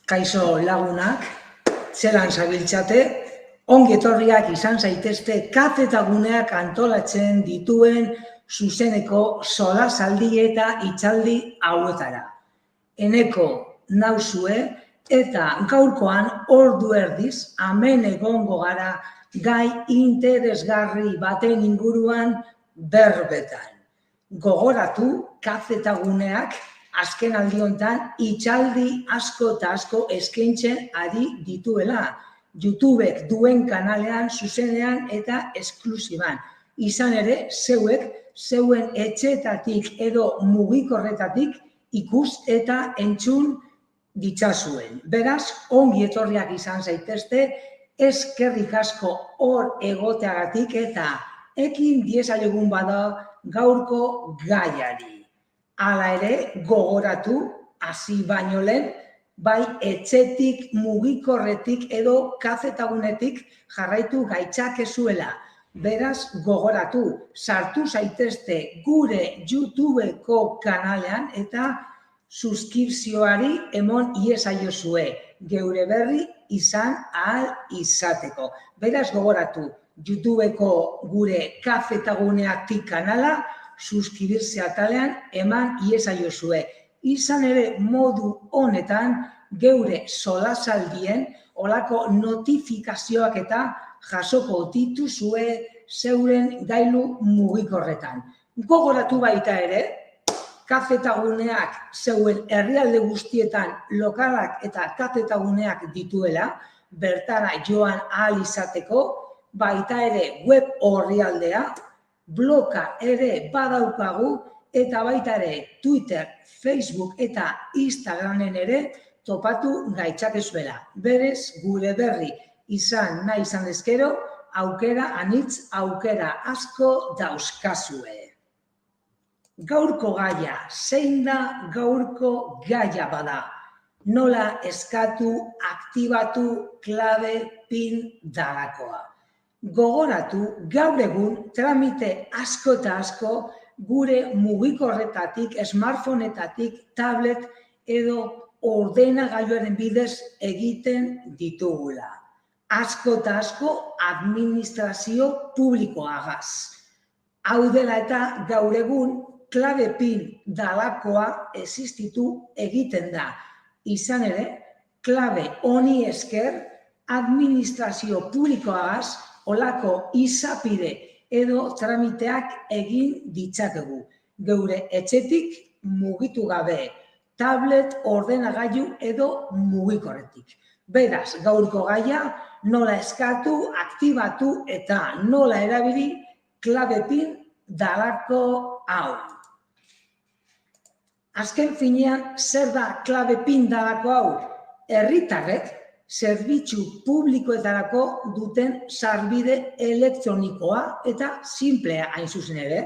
Kaixo lagunak, zelan zabiltzate, ongi etorriak izan zaitezte kafetaguneak antolatzen dituen zuzeneko solasaldi eta hitzaldi hauetara. Eneko nauzue eta gaurkoan ordu erdiz hemen egongo gara gai interesgarri baten inguruan berbetan. Gogoratu kafetaguneak azken aldi honetan hitzaldi asko eta asko eskaintzen ari dituela. YouTubek duen kanalean, zuzenean eta esklusiban. Izan ere, zeuen etxeetatik edo mugikorretatik ikus eta entzun ditzazuen. Beraz, ongi etorriak izan zaitezte, eskerrik asko hor egoteagatik eta ekin diezaiogun bada gaurko gaiari. Hala ere, gogoratu, hasi baino lehen, bai etxetik, mugikorretik edo kafetagunetik jarraitu gaitzakezuela. Beraz, gogoratu, sartu zaitezte gure YouTubeko kanalean eta suskripzioari emon iezaiozue, geure berri izan ahal izateko. Beraz, gogoratu, YouTubeko gure kafetaguneatik kanala, suskribirse atalean eman iezaiozue. Izan ere modu honetan geure solasaldien olako notifikazioak eta jasoko dituzue zeuren gailu mugikorretan. Gogoratu baita ere, kafetaguneak zeuen herrialde guztietan lokalak eta kafetaguneak dituela, bertara joan ahal izateko, baita ere web orrialdea, bloga ere badaukagu eta baita ere Twitter, Facebook eta Instagramen ere topatu gaitzakezuela. Berez, gure berri izan nahi izan ezkero, aukera anitz, aukera asko dauzkazue. Gaurko gaia, zein da gaurko gaia bada? Nola eskatu, aktibatu, klabe, pin dalakoa. Gogoratu, gaur egun tramite asko eta asko gure mugikorretatik, smartphonetatik, tablet edo ordenagailuaren bidez egiten ditugula. Asko eta asko administrazio publikoagaz. Hau dela eta gaur egun klabe pin dalakoa existitu egiten da. Izan ere, klabe honi esker administrazio publikoagaz olako izapide edo tramiteak egin ditzakegu. Geure etxetik mugitu gabe, tablet, ordenagailu edo mugikorretik. Beraz, gaurko gaia nola eskatu, aktibatu eta nola erabili klabe pin dalako hau. Azken finean, zer da klabe pin dalako hau? Herritarrek zerbitzu publikoetarako duten sarbide elektronikoa eta simplea hain zuzen ere,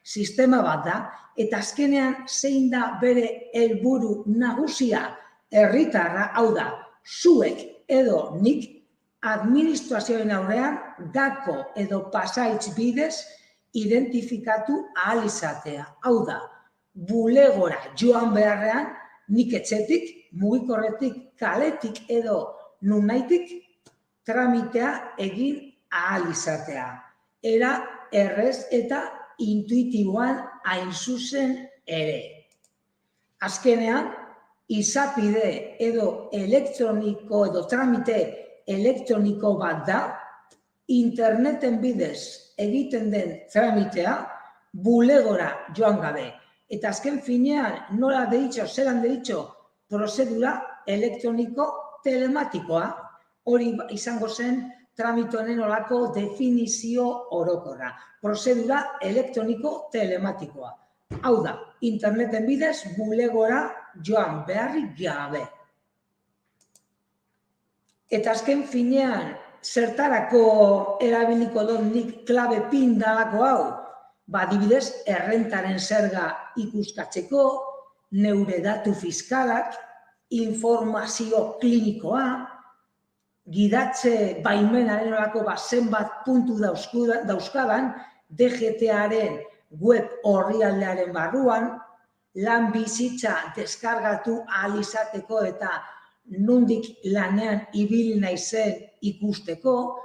sistema bat da, eta azkenean zein da bere helburu nagusia herritarra, hau da, zuek edo nik administrazioen aurrean gako edo pasaitz bidez identifikatu ahal izatea. Hau da, bulegora joan beharrean nik etxetik, mugikorretik, kaletik edo nunaitik tramitea egin ahal izatea. Era errez eta intuitiboan hain zuzen ere. Azkenean, izapide edo elektroniko edo tramite elektroniko bat da, interneten bidez egiten den tramitea bulegora joan gabe. Eta azken finean, nola deritxo, zelan deritxo, prozedura elektroniko telematikoa, hori izango zen tramitoen olako definizio orokorra. Prozedura elektroniko telematikoa. Hau da, interneten bidez bulegora joan beharrik gabe. Eta azken finean, zertarako erabiliko dut nik klabe pin dalako hau? Adibidez, errentaren zerga ikuskatzeko, neure datu fiskalak, informazio klinikoa, gidatze baimenaren olako zenbat puntu dauzkadan, DGT-aren web orrialdearen barruan, lan bizitza deskargatu ahal izateko eta nondik lanean ibili naizen ikusteko,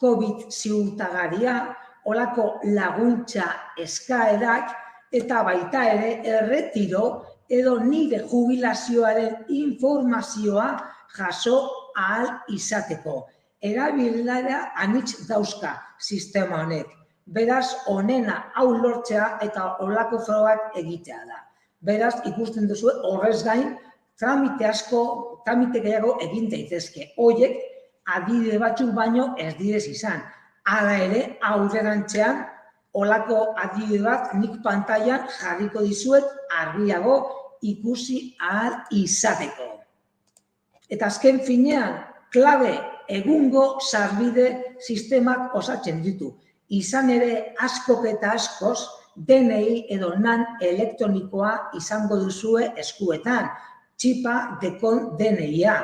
COVID ziurtagaria, olako laguntza eskaerak, eta baita ere erretiro edo nire jubilazioaren informazioa jaso ahal izateko. Erabilera anitz dauzka sistema honek. Beraz, honena hau lortzea eta olako frogak egitea da. Beraz, ikusten duzu horrez gain, tramite gehiago egin daitezke. Horiek, adibide batzuk baino ez direz izan. Hala ere, aurrerantzean, olako adibide bat nik pantailan jarriko dizuet argiago ikusi ahal izateko. Eta azken finean, klabe egungo sarbide sistemak osatzen ditu. Izan ere askok eta askoz DNI edo NAN elektronikoa izango duzue eskuetan, txipa dekon DNI-a,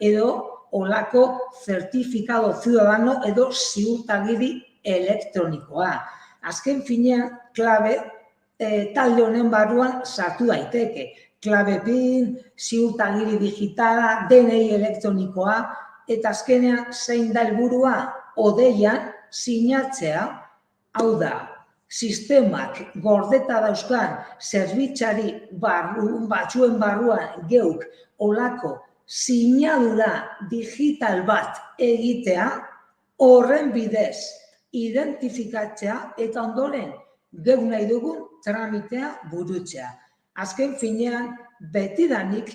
edo olako zertifikado ciudadano edo ziurtagiri elektronikoa. Azken finean, klabe talde honen barruan sartu daiteke. Klabe PIN, ziurtagiri digitala, DNI elektronikoa, eta azkenean zein da helburua hodeian sinatzea, hau da, sistemak gordeta dauzkan zerbitzari batzuen barruan geuk olako sinadura digital bat egitea, horren bidez identifikatzea eta ondoren geuk nahi dugun tramitea burutzea. Azken finean, betidanik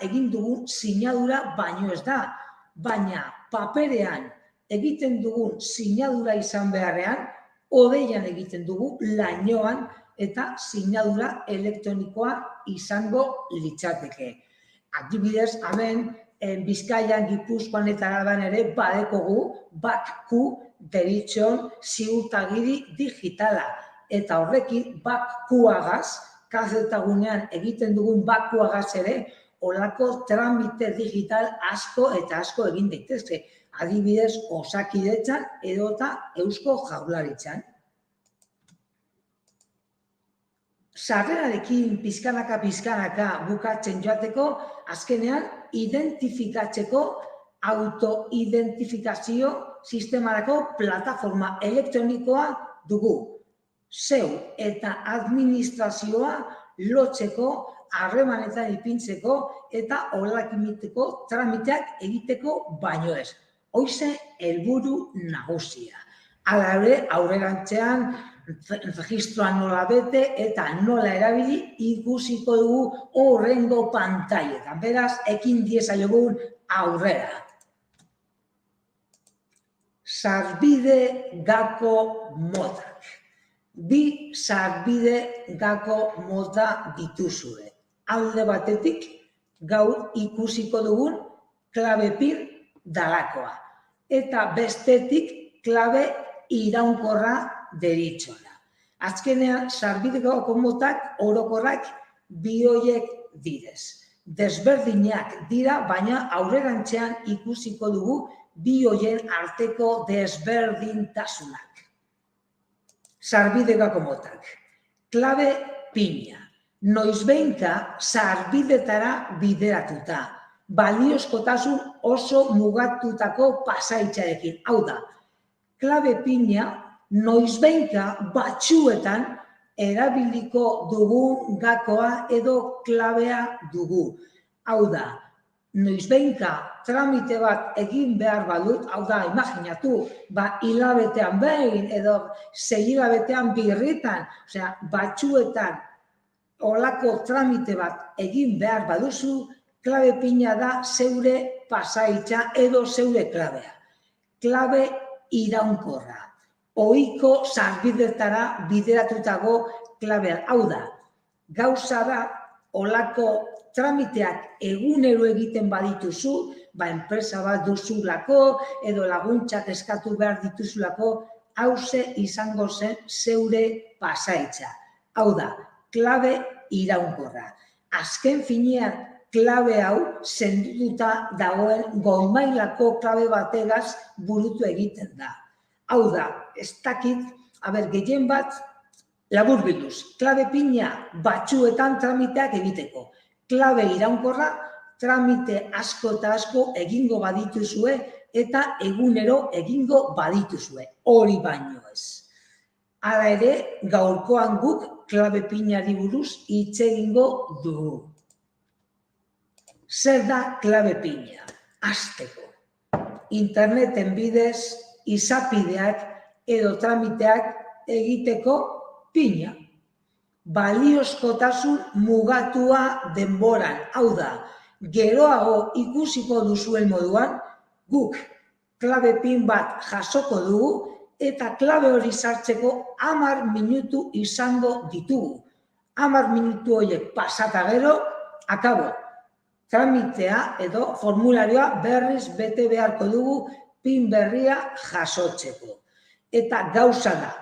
egin dugun sinadura baino ez da, baina paperean egiten dugun sinadura izan beharrean, hodeian egiten dugu lainoan eta sinadura elektronikoa izango litzateke. Adibidez, hemen Bizkaian, Gipuzkoan eta Araban ere badekogu BAK-Q deritzon ziurtagiri digitala. Eta horrekin BAK-Q-agaz, kazetagunean egiten dugun BAK-Q-agaz ere, olako tramite digital asko eta asko egin daitezke. Adibidez, Osakidetzan edota Eusko Jaurlaritzan. Sarrerarekin pizkanaka bukatzen joateko, azkenean identifikatzeko autoidentifikazio sistemarako plataforma elektronikoa dugu. Zeu eta administrazioa lotzeko, harremanetan ipintzeko eta olakimiteko tramiteak egiteko baino ez. Hoize helburu nagusia. Hala ere, aurrerantzean registroan nola bete eta nola erabili ikusiko dugu horrengo pantailetan. Beraz, ekin diezaiogun aurrera. Sarbide gako motak. Bi sarbide gako mota dituzue. Alde batetik, gaur ikusiko dugun klabe PIN dalakoa. Eta bestetik klabe iraunkorra deritzona. Azkenean, sarbide gako motak orokorrak bi horiek direz. Desberdinak dira, baina aurrerantzean ikusiko dugu bi horien arteko desberdintasunak. Sarbide gako motak. Klabe PIN-a. Noizbehinka sarbidetara bideratuta. Baliozkotasun oso mugatutako pasaitzarekin. Hau da, klabe PIN-a noizbehinka batzuetan erabiliko dugun gakoa edo klabea dugu. Hau da, noizbehinka tramite bat egin behar badut, hau da, imaginatu, hilabetean behin edo 6 hilabetean birritan, osea, batzuetan olako tramite bat egin behar baduzu, klabe PIN-a da zeure pasaitza edo zeure klabea. Klabe iraunkorra. Ohiko sarbidetara bideratutako klabea. Hau da, gauza da, olako tramiteak egunero egiten badituzu, enpresa bat duzulako, edo laguntzak eskatu behar dituzulako, hauze izango zen zeure pasaitza. Hau da, klabe iraunkorra. Azken finean, klabe hau sendututa dagoen goi-mailako klabe bategaz burutu egiten da. Hau da, ez dakit, gehien bat, laburbilduz, klabe PIN-a batzuetan tramiteak egiteko. Klabe iraunkorra tramite asko eta asko egingo badituzue eta egunero egingo badituzue, hori baino ez. Hala ere, gaurkoan guk klabe pinari buruz hitz egingo dugu. Zer da klabe pina? Hasteko. Interneten bidez, izapideak edo tramiteak egiteko pina. Baliozkotasun mugatua denboran. Hau da, geroago ikusiko duzuen moduan, guk klabe pin bat jasoko dugu eta klabe hori sartzeko 10 minutu izango ditugu. 10 minutu horiek pasata gero, akabo. Tramitea edo formularioa berriz bete beharko dugu pin berria jasotzeko. Eta gauza da,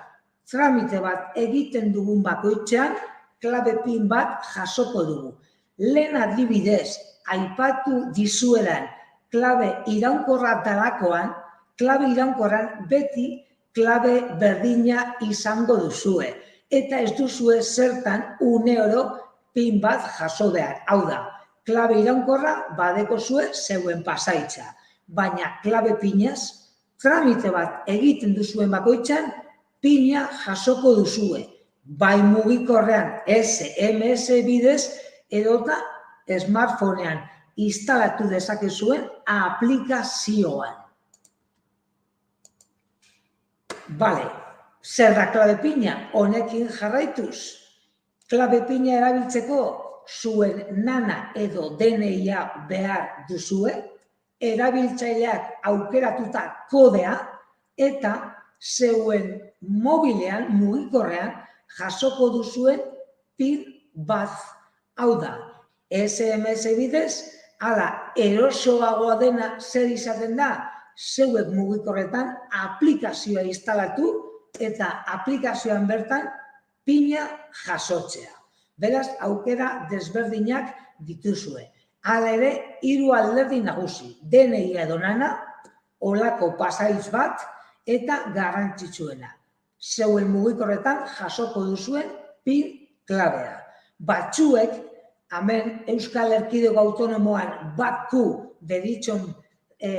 tramite bat egiten dugun bakoitzean, klabe pin bat jasoko dugu. Lehen adibidez, aipatu dizueran klabe iraunkorra dalakoan, klabe iraunkorran beti klabe berdina izango duzue. Eta ez duzue zertan uneoro pin bat jaso behar. Hau da, klabe iraunkorra badeko zue zeuen pasaitza. Baina klabe pinaz, tramite bat egiten duzuen bakoitzan, pina jasoko duzue. Bai mugikorrean SMS bidez edota smartphonean instalatu dezakezuen aplikazioan. Bale, zer da klabe pina? Honekin jarraituz. Klabe pina erabiltzeko zuen nana edo DNI-a behar duzue, erabiltzaileak aukeratuta kodea eta zeuen mobilean, mugikorrean, jasoko duzuen pin bat. Hau da, SMS bidez, ala erosoagoa dena zer izaten da, zeuek mugikorretan aplikazioa instalatu eta aplikazioan bertan pina jasotzea. Beraz, aukera desberdinak dituzue. Hala ere, 3 alderdi nagusi, DNI edo nana, olako pasaitz bat eta garrantzitsuena. Zeuen mugikorretan jasoko duzuen pin klabea. Batzuek, hemen Euskal Erkidego Autonomoan BATQ deritzon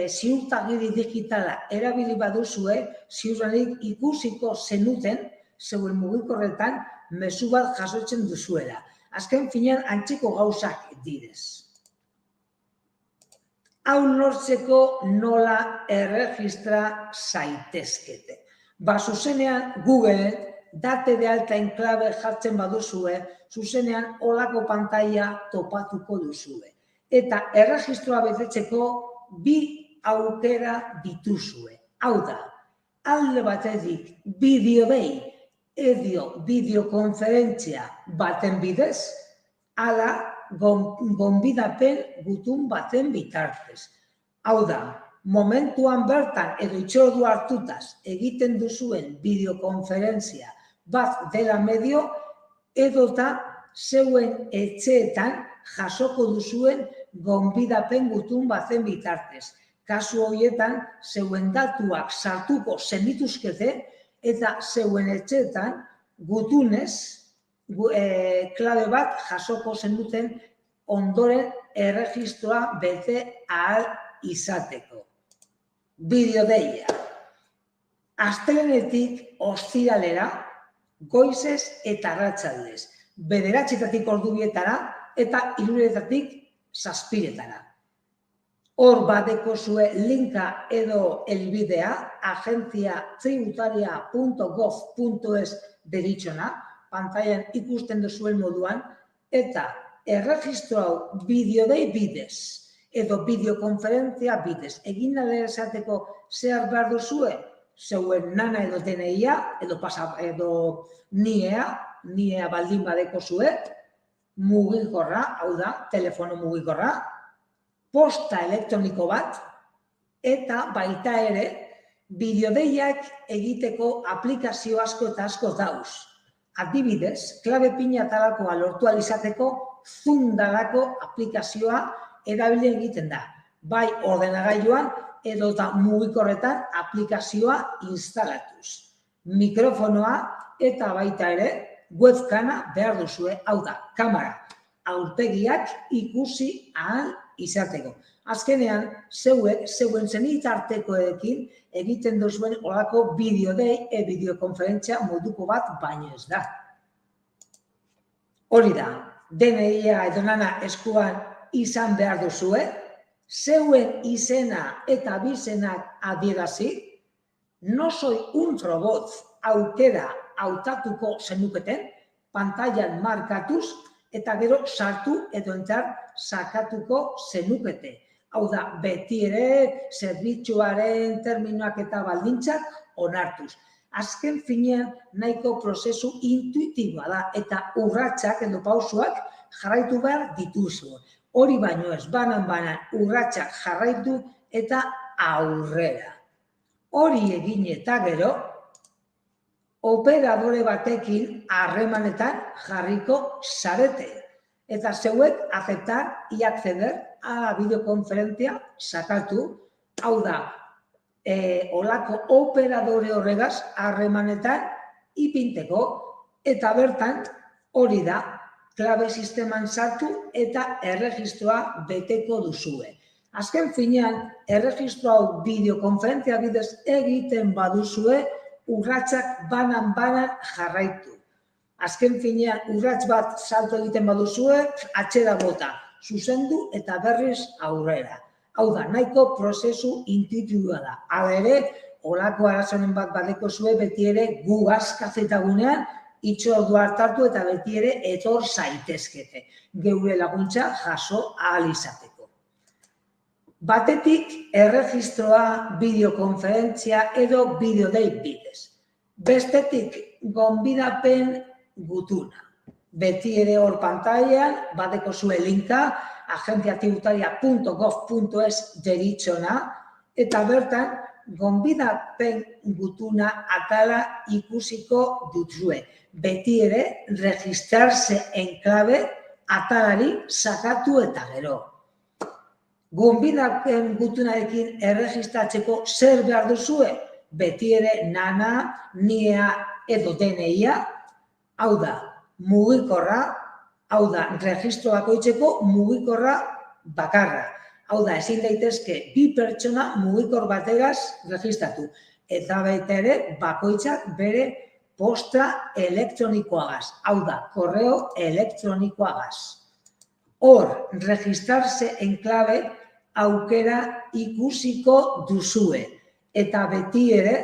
ziurtagiri digitala erabili baduzue, ziurrenik ikusiko zenuten zeuen mugikorretan mezu bat jasotzen duzuela. Azken finean antzeko gauzak direz. Hau lortzeko nola erregistra zaitezkete. Zuzenean Googleen date de alta en klabe jartzen baduzue, zuzenean olako pantaila topatuko duzue. Eta erregistroa betetzeko 2 aukera dituzue. Hau da, alde batetik bideo dei edo bideokonferentzia baten bidez, ala gonbidapen gutun baten bitartez. Hau da, momentuan bertan edo itxoru hartutaz egiten duzuen bideokonferentzia bat dela medio edota zeuen etxeetan jasoko duzuen gonbidapen gutun baten bitartez. Kasu horietan, zeuen datuak sartuko zenituzkete eta zeuen etxeetan gutunez klabe bat jasoko zenuten ondoren erregistroa bete ahal izateko. Bideodeia. Astelehenetik ostiralera, goizez eta arratsaldez. 9:00 ordubietara eta 3:00 7:00. Hor badeko zue linka edo helbidea agentziatributaria.gov.es deritzona, pantailan ikusten duzuen moduan, eta erregistro hau bideodei bidez edo bideokonferentzia bidez. Egin nahi esateko zehar behar duzue, zeuen nana edo DNI-a edo NIE-a baldin badeko zue, mugikorra, hau da, telefono mugikorra, posta elektroniko bat, eta baita ere, bideodeiak egiteko aplikazio asko eta asko dauz. Adibidez, klabe pina talakoa lortu alizateko, Zoom dalako aplikazioa erabili egiten da. Bai ordenagailuan edo eta mugikorretan aplikazioa instalatuz. Mikrofonoa eta baita ere, webkama behar duzue, hau da, kamera, aurpegiak ikusi ahal izateko. Azkenean, zeuen zenitartekoekin egiten duzuen olako bideodei, bideokonferentzia moduko bat baino ez da. Hori da, DNI-a edo nana eskuan izan behar duzue, zeuen izena eta abizenak adierazi, no soy un robot aukera hautatuko zenuketen, pantailan markatuz, eta gero sartu edo entrar sakatuko zenukete. Hau da, beti ere zerbitzuaren terminoak eta baldintzak onartuz. Azken finean nahiko prozesu intuitiboa da eta urratsak edo pausoak jarraitu behar dituzu. Hori baino ez, banan urratsak jarraitu eta aurrera. Hori egin eta gero, operadore batekin harremanetan jarriko zarete. Eta zeuek aceptar y acceder a la videokonferentzia sakatu, hau da, olako operadore horregaz harremanetan ipinteko, eta bertan hori da, klabe sisteman sartu eta erregistroa beteko duzue. Azken finean, erregistro hau videokonferentzia bidez egiten baduzue, urratsak banan jarraitu. Azken finean, urrats bat salto egiten baduzue, atxera bota, zuzendu eta berriz aurrera. Hau da, nahiko prozesu intuitiboa da. Hala ere, olako arazonen bat badeko zue, beti ere Google kafetagunean itxordu hartatu eta beti ere etor zaitezkete. Geure laguntza jaso ahal izateko. Batetik, erregistroa bideokonferentzia edo bideodei bidez. Bestetik, gonbidapen gutuna. Beti ere hor pantailan, badeko zue linka, agentziatributaria.gov.es deritzona, eta bertan, gonbidapen gutuna atala ikusiko duzue. Beti ere, registrarse en clave atalari sakatu eta gero. Gonbidapen gutunarekin erregistratzeko zer behar duzue? Beti ere nana, NIE-a edo DNI-a, hau da, mugikorra, hau da, registro bakoitzeko mugikorra bakarra. Hau da, ezin daitezke bi pertsona mugikor bategaz registratu. Eta baita ere, bakoitzak bere posta elektronikoagaz. Hau da, korreo elektronikoagaz. Hor, registrarse en clave aukera ikusiko duzue. Eta beti ere,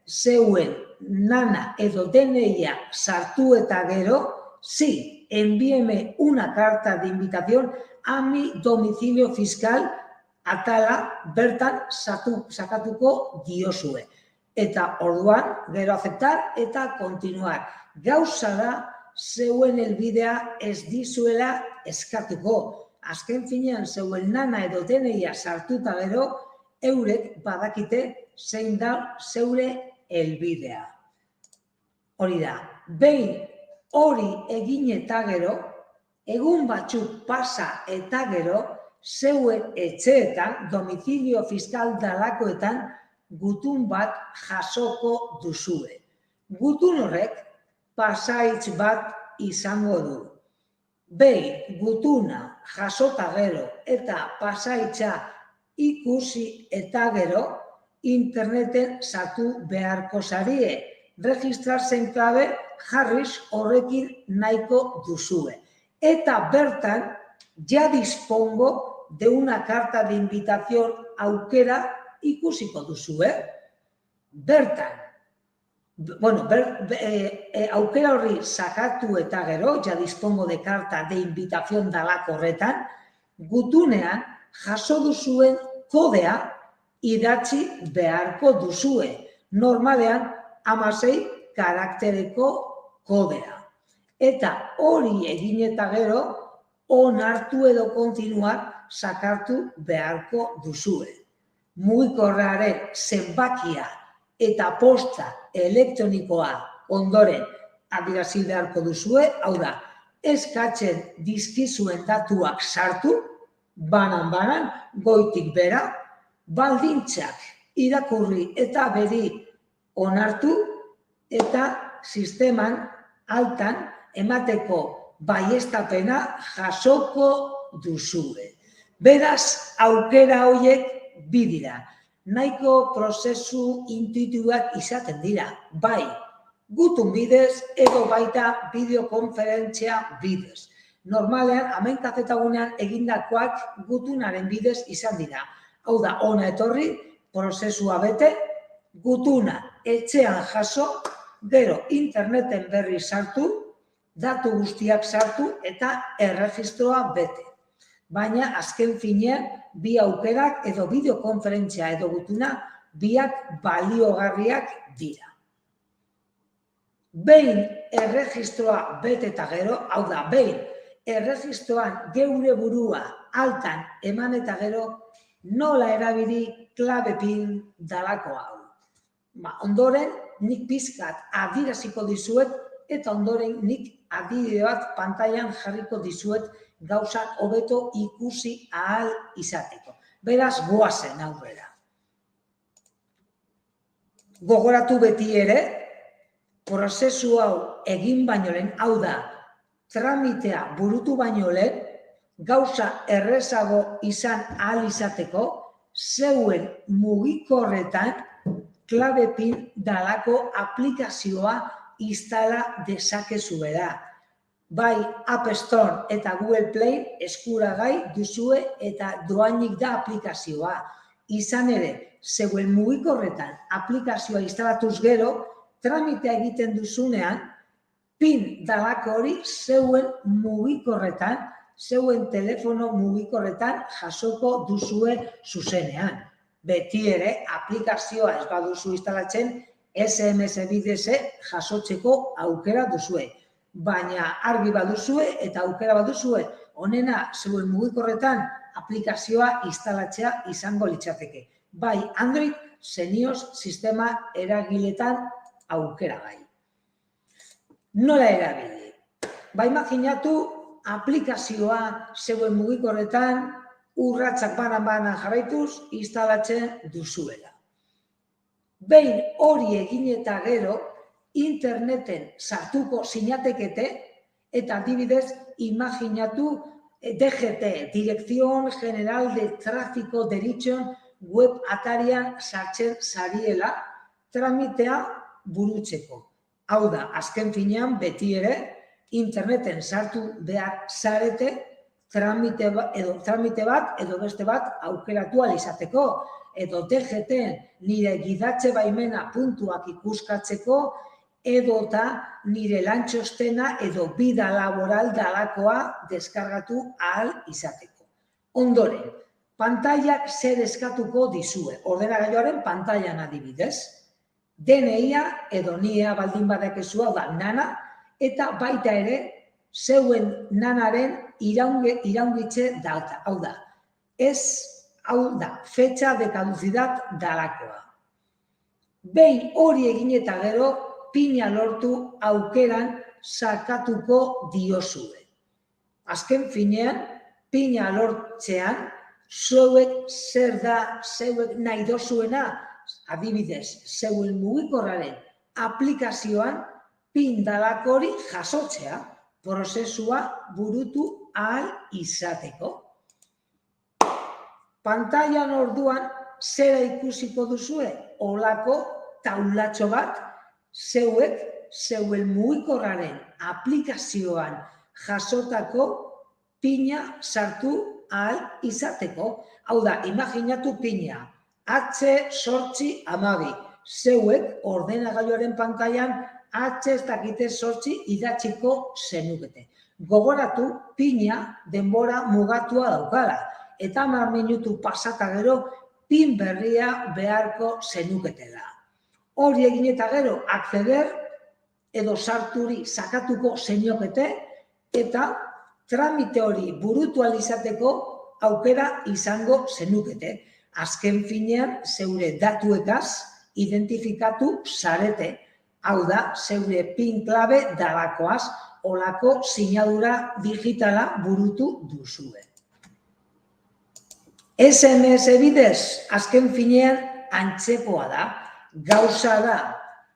zeuen nana edo DNI-a sartu eta gero, sí, envíeme una carta de invitación a mi domicilio fiscal atala bertan sakatuko diozue. Eta orduan, gero aceptar eta continuar. Gauza da, zeuen helbidea ez dizuela eskatuko. Azken finean, zeuen nana edo DNI-a sartuta gero, eurek badakite zein da zeure helbidea. Hori da, behin hori egin eta gero, egun batzuk pasa eta gero, zeuen etxeetan, domicilio fiskal dalakoetan, gutun bat jasoko duzue. Gutun horrek pasaitz bat izango du. Behin gutuna jasota gero eta pasaitza ikusi eta gero, interneten sartu beharko zarie. Registrarse en clave jarriz horrekin nahiko duzue. Eta bertan, ya dispongo de una carta de invitación aukera ikusiko duzue. Bertan, aukera horri sakatu eta gero, ya dispongo de carta de invitación dalako horretan, gutunean jaso duzuen kodea idatzi beharko duzue. Normalean, 16 karaktereko kodea. Eta hori egin eta gero, onartu edo kontinuar sakartu beharko duzue. Mugikorraren zenbakia eta posta elektronikoa ondoren adierazi beharko duzue, hau da, eskatzen dizkizuen datuak sartu, banan, goitik bera, baldintzak irakurri eta beri onartu eta sisteman altan emateko baiestapena jasoko duzue. Beraz, aukera horiek bi dira. Nahiko prozesu intuitiboak izaten dira, bai, gutun bidez edo baita bideokonferentzia bidez. Normalean, hemen kafetagunean egindakoak gutunaren bidez izan dira. Hau da, hona etorri, prozesua bete, gutuna etxean jaso, gero interneten berri sartu, datu guztiak sartu eta erregistroa bete. Baina azken finean bi aukerak edo bideokonferentzia edo gutuna biak baliogarriak dira. Behin erregistroa bete eta gero, hau da, behin erregistroan geure burua altan eman eta gero, nola erabili klabe pin dalako hau. Ondoren, nik pizkat adieraziko dizuet eta ondoren nik adibide bat pantailan jarriko dizuet gauzak hobeto ikusi ahal izateko. Beraz, goazen aurrera. Gogoratu beti ere, prozesu hau egin baino lehen, hau da, tramitea burutu baino lehen, gauza errezago izan ahal izateko, zeuen mugikorretan klabe pin dalako aplikazioa instala dezakezuela. Bai App Store eta Google Play eskuragai duzue eta doainik da aplikazioa. Izan ere, zeuen mugikorretan aplikazioa instalatuz gero, tramitea egiten duzunean, pin dalako hori zeuen mugikorretan, zeuen telefono mugikorretan jasoko duzue zuzenean. Beti ere, aplikazioa ez baduzu instalatzen, SMS bidez jasotzeko aukera duzue. Baina argi baduzue eta aukera baduzue, honena zeuen mugikorretan aplikazioa instalatzea izango litzateke. Bai Android, iOS sistema eragiletan aukeragai. Nola erabili? Imaginatu aplikazioa zeuen mugikorretan urratsak banan jarraituz instalatzen duzuela. Behin hori egin eta gero, interneten sartuko zinatekete eta adibidez imaginatu DGT, Dirección General de Tráfico Deritzon web atarian sartzen zariela tramitea burutzeko. Hau da, azken finean beti ere interneten sartu behar zarete tramite bat edo beste bat aukeratu ahal izateko, edo DGT nire gidatze baimena puntuak ikuskatzeko, edo eta nire lantxostena edo bida laboral dalakoa deskargatu ahal izateko. Ondoren, pantailak zer eskatuko dizue, ordenagailuaren pantailan adibidez, DNI-a edo NIE baldin badakezua da nana, eta baita ere zeuen nanaren iraungitze data, hau da, fecha de caducidad dalakoa. Behin hori egin eta gero, pina lortu aukeran sakatuko diozue. Azken finean, pina lortzean, zeuek zer da, zeuek nahi dozuena, adibidez, zeuen mugikorraren aplikazioan pin dalako hori jasotzea, prozesua burutu ahal izateko. Pantailan orduan zera ikusiko duzue, olako taulatxo bat, zeuen mugikorraren aplikazioan jasotako pina sartu ahal izateko. Hau da, imaginatu pina, H812, zeuek ordenagailuaren pantailan H8 idatziko zenukete. Gogoratu, pina denbora mugatua daukala, eta 10 minutu pasata gero, pin berria beharko zenuketela. Hori egin eta gero, acceder edo sarturi sakatuko zeniokete, eta tramite hori burutu ahal izateko aukera izango zenukete. Azken finean, zeure datuekaz identifikatu zarete. Hau da, zeure pin klabe dalakoaz, olako sinadura digitala burutu duzue. SMS bidez, azken finean, antzekoa da, gauza da,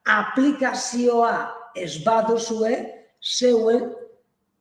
aplikazioa ez baduzue, zeuen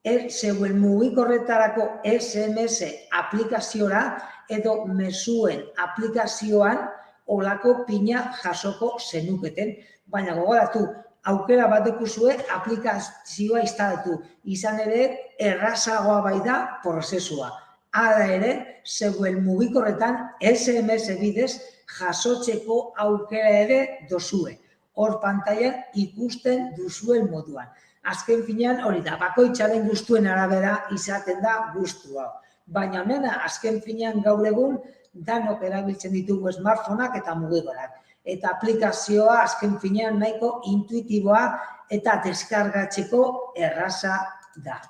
zeuen mugikorretarako SMS aplikaziora edo mezuen aplikazioan olako pina jasoko zenuketen. Baina gogoratu, aukera bat dekuzue aplikazioa instalatu. Izan ere, errazagoa bai da prozesua. Hala ere, zeuen mugikorretan SMS bidez jasotzeko aukera ere dozue. Hor pantailan ikusten duzuen moduan. Azken finean hori da, bakoitzaren gustuen arabera izaten da gustua. Baina honena, azken finean gaur egun, danok erabiltzen ditugu smartphoneak eta mugikorrak. Eta aplikazioa azken finean nahiko intuitiboa eta deskargatzeko erraza da.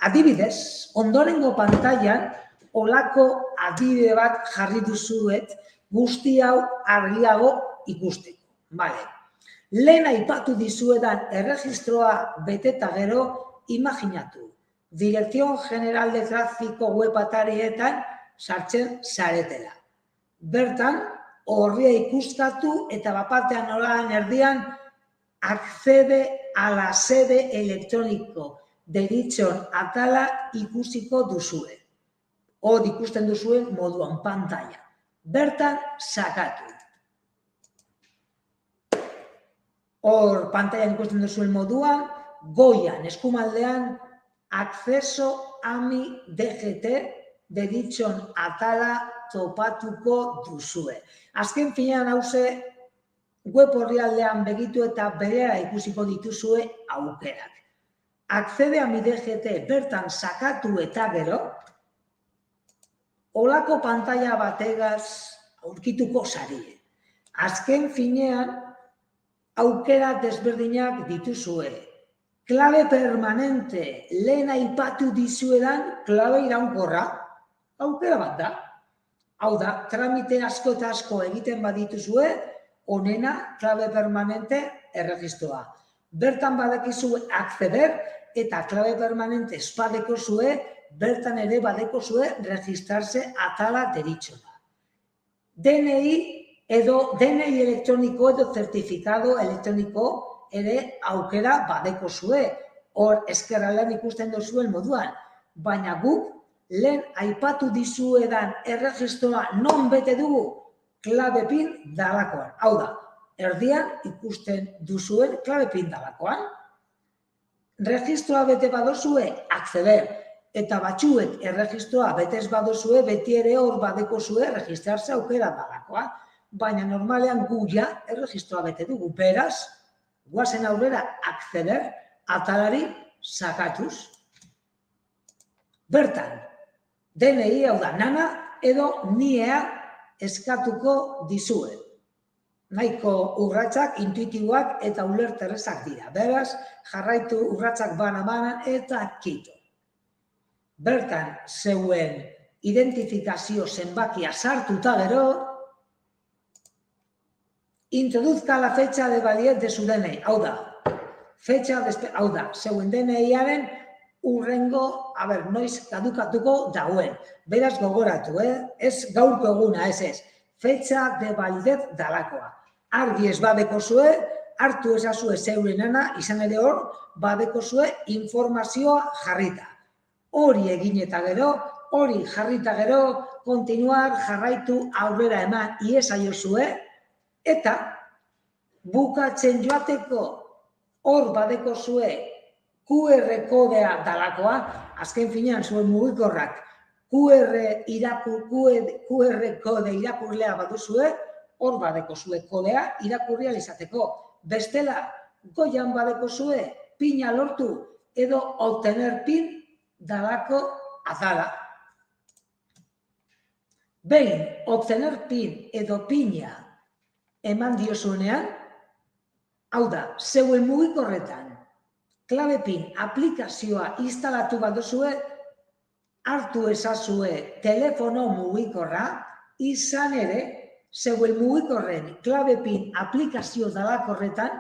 Adibidez, ondorengo pantailan olako adibide bat jarri duzuet guzti hau argiago ikusteko. Bale. Lehen aipatu dizuedan erregistroa beteta gero, imaginatu. Dirección General de Tráfico web atarietan sartzen zaretela. Bertan, horria ikuskatu eta bapatean olan erdian accede a la sede electrónico deritzon atala ikusiko duzue. Hor ikusten duzuen moduan pantaila. Bertan sakatu. Hor pantailan ikusten duzuen moduan, goian, eskumaldean, acceso a mi DGT deritzon atala topatuko duzue. Azken finean hauze web orrialdean begitu eta berera ikusiko dituzue aukerak. Accede a mi DGT bertan sakatu eta gero, olako pantaila bategaz aurkituko zarie. Azken finean, aukera desberdinak dituzue. Klabe permanente, lehen aipatu dizuedan klabe iraunkorra, aukera bat da. Hau da, tramite asko eta asko egiten badituzue, onena klabe permanente erregistroa. Bertan badekizue acceder eta klabe permanente espadeko zue, bertan ere badeko zue registrarse atala deritzona. DNI elektroniko edo zertifikado elektroniko ere aukera badeko zue. Hor eskerralean ikusten duzuen moduan. Baina guk lehen aipatu dizuedan erregistroa non bete dugu klabe pin dalakoan. Hau da, erdian ikusten duzuen klabe pin dalakoan. Registroa bete badozue, acceder. Eta batzuek erregistroa betez badozue, beti ere hor badeko zue registrarse aukera dalakoa. Baina normalean gu ja erregistroa bete dugu. Beraz, guazen aurrera acceder atalari sakatuz. Bertan, DNI hau da nana edo niea eskatuko dizue. Nahiko urratsak intuitiboak eta ulerterrezak dira. Beraz, jarraitu urratsak bana-banan eta kito. Bertan, zeuen identifikazio zenbakia sartuta gero, introduzka la fecha de validez de su DNI. Hau da, zeuen DNI-aren urrengo, noiz kadukatuko dauen. Beraz gogoratu, ez gaurko eguna, ez. Fecha de validez dalakoa. Argi ez badeko zue, hartu ezazue zeurenana, izan ere hor, badeko zue informazioa jarrita. Hori egin eta gero, hori jarrita gero, kontinuar, jarraitu, aurrera eman, iezaiozue, eta bukatzen joateko hor badeko zue QR kodea dalakoa, azken finean zuen mugikorrak QR kode irakurlea baduzue, hor badeko zue kodea irakurri ahal izateko. Bestela, goian badeko zue pina lortu edo obtener pin dalako atala. Behin, obtener pin edo pina eman diozuenean, hau da, zeuen mugikorretan, klabe pin aplikazioa instalatu baduzue, hartu ezazue telefono mugikorra, izan ere, zeuen mugikorren klabe pin aplikazio dalakorretan,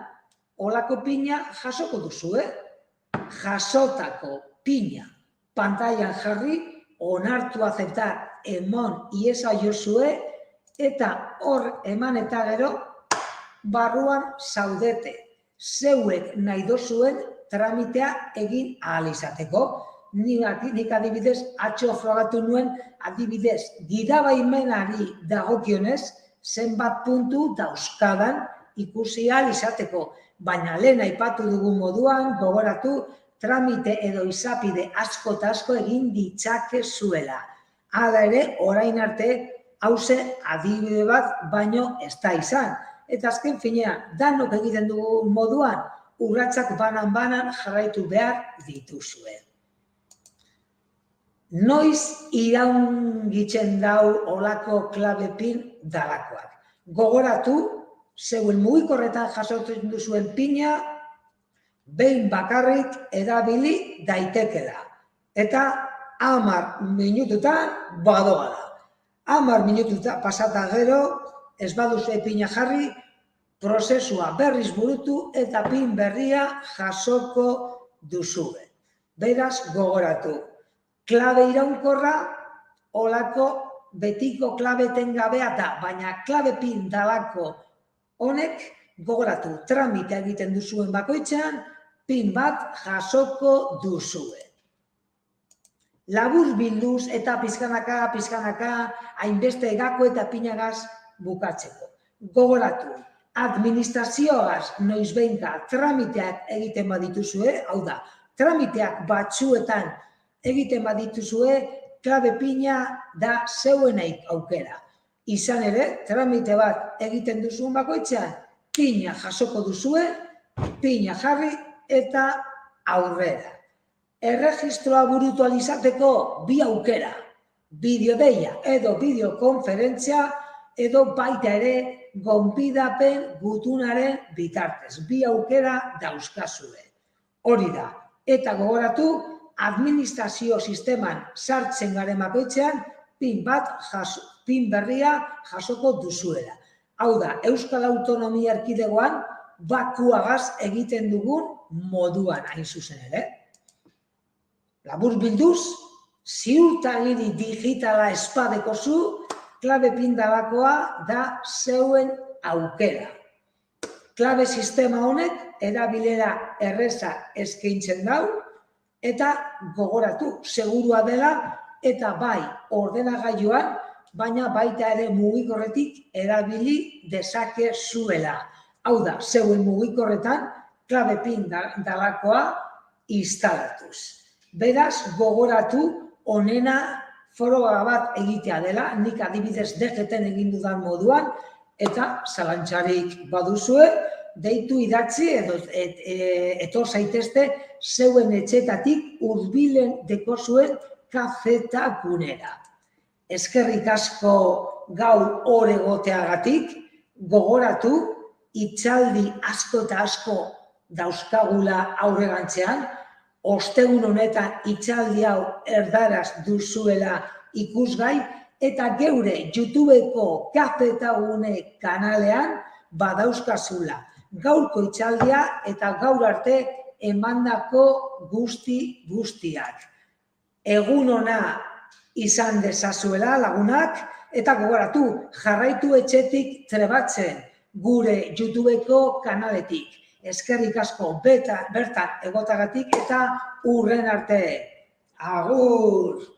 olako pina jasoko duzue, jasotako pina pantailan jarri, onartu aceptar emon iezaiozue, eta hor eman eta gero, barruan zaudete. Zeuek nahi dozuen tramitea egin ahal izateko. Nik adibidez, atzo frogatu nuen, adibidez, gidabaimenari dagokionez, zenbat puntu dauzkadan ikusi ahal izateko. Baina lehen aipatu dugun moduan, gogoratu, tramite edo izapide asko eta asko egin ditzakezuela. Hala ere, orain arte, hauze adibide bat baino ez da izan. Eta azken finean, danok egiten dugun moduan, urratsak banan-banan jarraitu behar dituzue. Noiz iraungitzen dau olako klabe pin dalakoak. Gogoratu, zeuen mugikorretan jasotzen duzuen pina, behin bakarrik erabili daitekela. Eta 10 minututan badoala. 10 minututan pasata gero, ez baduzu pina jarri, prozesua berriz burutu eta pin berria jasoko duzue. Beraz, gogoratu. Klabe iraunkorra, olako betiko klabe tengabea da, baina klabe pin dalako honek, gogoratu, tramitea egiten duzuen bakoitzean, pin bat jasoko duzue. Labur bilduz eta pizkanaka, hainbeste gako eta pinagaz bukatzeko. Gogoratu, administrazioaz noizbehinka tramiteak egiten badituzue, hau da, tramiteak batzuetan egiten badituzue, klabe pina da zeuenaik aukera. Izan ere, tramite bat egiten duzuen bakoitzean, pina jasoko duzue, pina jarri eta aurrera. Erregistroa burutu ahal izateko bi aukera, bideodeia edo bideokonferentzia edo baita ere gonbidapen gutunaren bitartez. Bi aukera dauzkazue. Hori da. Eta gogoratu, administrazio sisteman sartzen garen bakoitzean, pin berria jasoko duzuela. Hau da, Euskal Autonomia Erkidegoan bakuagaz egiten dugun moduan hain zuzen ere. Labur bilduz, ziurtagiri digitala espadekozu, klabe pin dalakoa da zeuen aukera. Klabe sistema honek erabilera erreza eskaintzen dau, eta gogoratu, segurua dela, eta bai ordenagailuan, baina baita ere mugikorretik erabili dezakezuela. Hau da, zeuen mugikorretan, klabe pin dalakoa instalatuz. Beraz, gogoratu, honena foroga bat egitea dela, nik adibidez DGT-en egin dudan moduan, eta zalantzarik baduzue, deitu idatzi edo etor zaitezte zeuen etxetatik hurbilen dekozuen kafetagunera. Eskerrik asko gaur hor egoteagatik, gogoratu, hitzaldi asko eta asko dauzkagula aurrerantzean, ostegun honetan hitzaldi hau erdaraz duzuela ikusgai, eta geure YouTubeko kafetagune kanalean badauzkazula. Gaurko hitzaldia eta gaur arte emandako guztiak. Egun ona izan dezazuela lagunak, eta gogoratu, jarraitu etxetik trebatzen gure YouTubeko kanaletik. Eskerrik asko bertan egotagatik eta hurren arte. Agur!